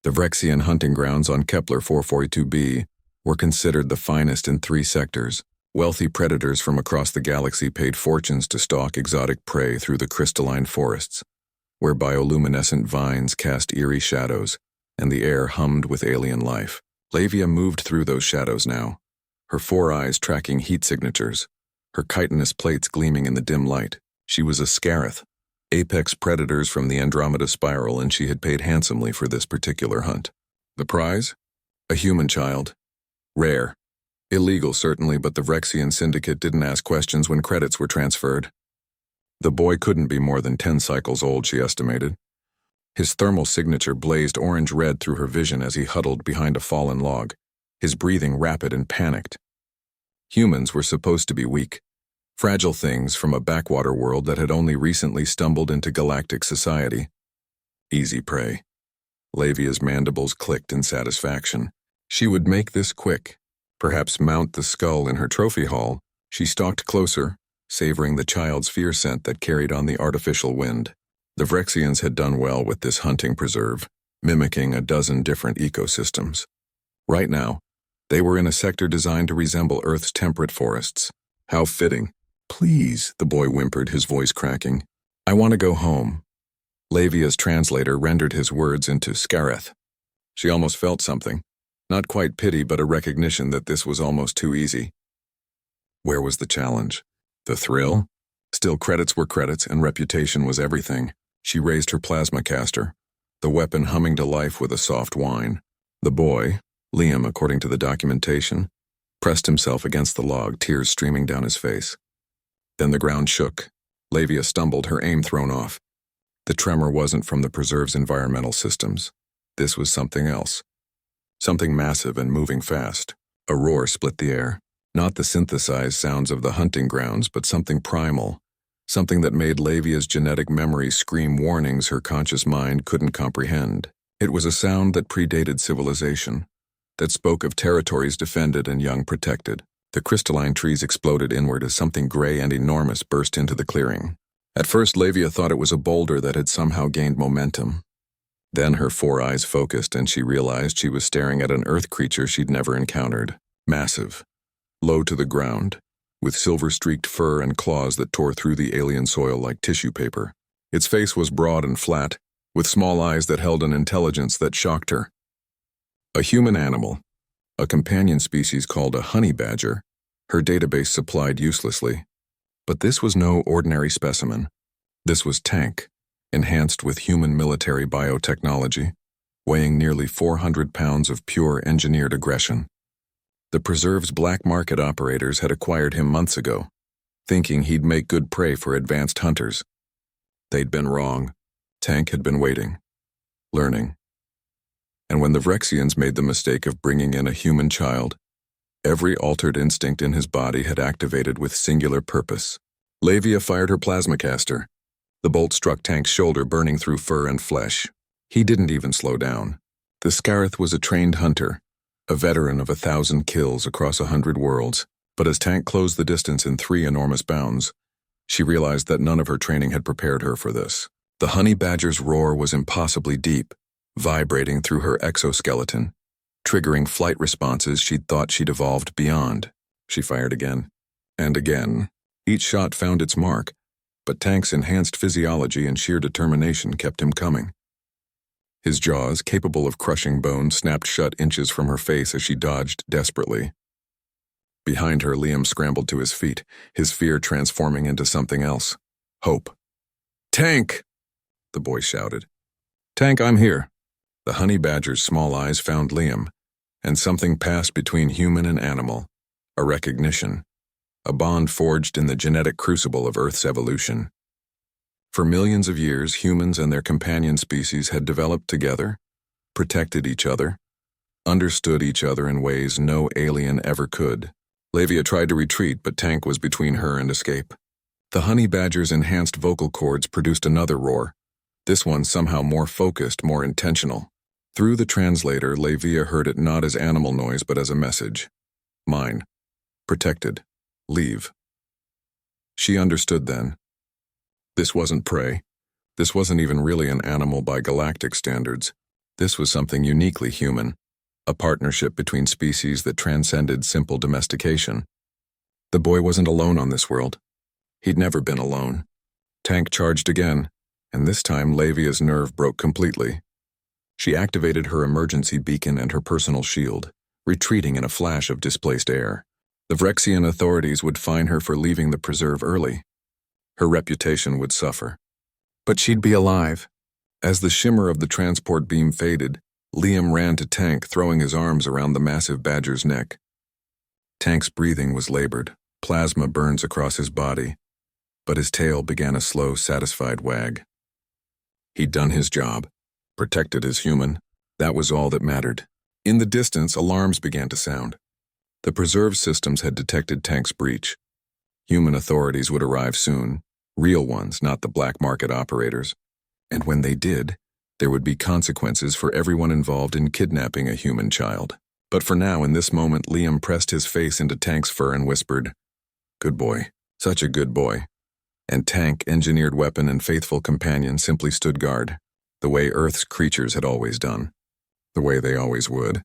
The Vrexian hunting grounds on Kepler 442b were considered the finest in 3 sectors. Wealthy predators from across the galaxy paid fortunes to stalk exotic prey through the crystalline forests, where bioluminescent vines cast eerie shadows, and the air hummed with alien life. Lavia moved through those shadows now, her 4 eyes tracking heat signatures, her chitinous plates gleaming in the dim light. She was a Scarith, apex predators from the Andromeda Spiral, and she had paid handsomely for this particular hunt. The prize? A human child. Rare. Illegal, certainly, but the Vrexian syndicate didn't ask questions when credits were transferred. The boy couldn't be more than 10 cycles old, she estimated. His thermal signature blazed orange-red through her vision as he huddled behind a fallen log, his breathing rapid and panicked. Humans were supposed to be weak, fragile things from a backwater world that had only recently stumbled into galactic society. Easy prey. Lavia's mandibles clicked in satisfaction. She would make this quick, perhaps mount the skull in her trophy hall. She stalked closer, savoring the child's fear scent that carried on the artificial wind. The Vrexians had done well with this hunting preserve, mimicking a dozen different ecosystems. Right now, they were in a sector designed to resemble Earth's temperate forests. How fitting. Please, the boy whimpered, his voice cracking. I want to go home. Lavia's translator rendered his words into Scarith. She almost felt something. Not quite pity, but a recognition that this was almost too easy. Where was the challenge? The thrill? Still, credits were credits, and reputation was everything. She raised her plasma caster, the weapon humming to life with a soft whine. The boy, Liam according to the documentation, pressed himself against the log, tears streaming down his face. Then the ground shook. Lavia stumbled, her aim thrown off. The tremor wasn't from the preserve's environmental systems. This was something else. Something massive and moving fast. A roar split the air. Not the synthesized sounds of the hunting grounds, but something primal. Something that made Lavia's genetic memory scream warnings her conscious mind couldn't comprehend. It was a sound that predated civilization, that spoke of territories defended and young protected. The crystalline trees exploded inward as something gray and enormous burst into the clearing. At first, Lavia thought it was a boulder that had somehow gained momentum. Then her 4 eyes focused, and she realized she was staring at an earth creature she'd never encountered. Massive, low to the ground, with silver-streaked fur and claws that tore through the alien soil like tissue paper. Its face was broad and flat, with small eyes that held an intelligence that shocked her. A human animal, a companion species called a honey badger, her database supplied uselessly. But this was no ordinary specimen. This was Tank, enhanced with human military biotechnology, weighing nearly 400 pounds of pure engineered aggression. The preserve's black market operators had acquired him months ago, thinking he'd make good prey for advanced hunters. They'd been wrong. Tank had been waiting, learning. And when the Vrexians made the mistake of bringing in a human child, every altered instinct in his body had activated with singular purpose. Lavia fired her plasma caster. The bolt struck Tank's shoulder, burning through fur and flesh. He didn't even slow down. The Scarith was a trained hunter, a veteran of 1,000 kills across 100 worlds, but as Tank closed the distance in 3 enormous bounds, she realized that none of her training had prepared her for this. The honey badger's roar was impossibly deep, vibrating through her exoskeleton, triggering flight responses she'd thought she'd evolved beyond. She fired again, and again. Each shot found its mark, but Tank's enhanced physiology and sheer determination kept him coming. His jaws, capable of crushing bone, snapped shut inches from her face as she dodged desperately. Behind her, Liam scrambled to his feet, his fear transforming into something else. Hope. "Tank!" the boy shouted. "Tank, I'm here." The honey badger's small eyes found Liam, and something passed between human and animal. A recognition. A bond forged in the genetic crucible of Earth's evolution. For millions of years, humans and their companion species had developed together, protected each other, understood each other in ways no alien ever could. Lavia tried to retreat, but Tank was between her and escape. The honey badger's enhanced vocal cords produced another roar, this one somehow more focused, more intentional. Through the translator, Lavia heard it not as animal noise but as a message. Mine. Protected. Leave. She understood then. This wasn't prey. This wasn't even really an animal by galactic standards. This was something uniquely human, a partnership between species that transcended simple domestication. The boy wasn't alone on this world. He'd never been alone. Tank charged again, and this time Lavia's nerve broke completely. She activated her emergency beacon and her personal shield, retreating in a flash of displaced air. The Vrexian authorities would fine her for leaving the preserve early. Her reputation would suffer. But she'd be alive. As the shimmer of the transport beam faded, Liam ran to Tank, throwing his arms around the massive badger's neck. Tank's breathing was labored, plasma burns across his body, but his tail began a slow, satisfied wag. He'd done his job, protected his human. That was all that mattered. In the distance, alarms began to sound. The preserve systems had detected Tank's breach. Human authorities would arrive soon, real ones, not the black market operators. And when they did, there would be consequences for everyone involved in kidnapping a human child. But for now, in this moment, Liam pressed his face into Tank's fur and whispered, "Good boy, such a good boy." And Tank, engineered weapon and faithful companion, simply stood guard, the way Earth's creatures had always done, the way they always would.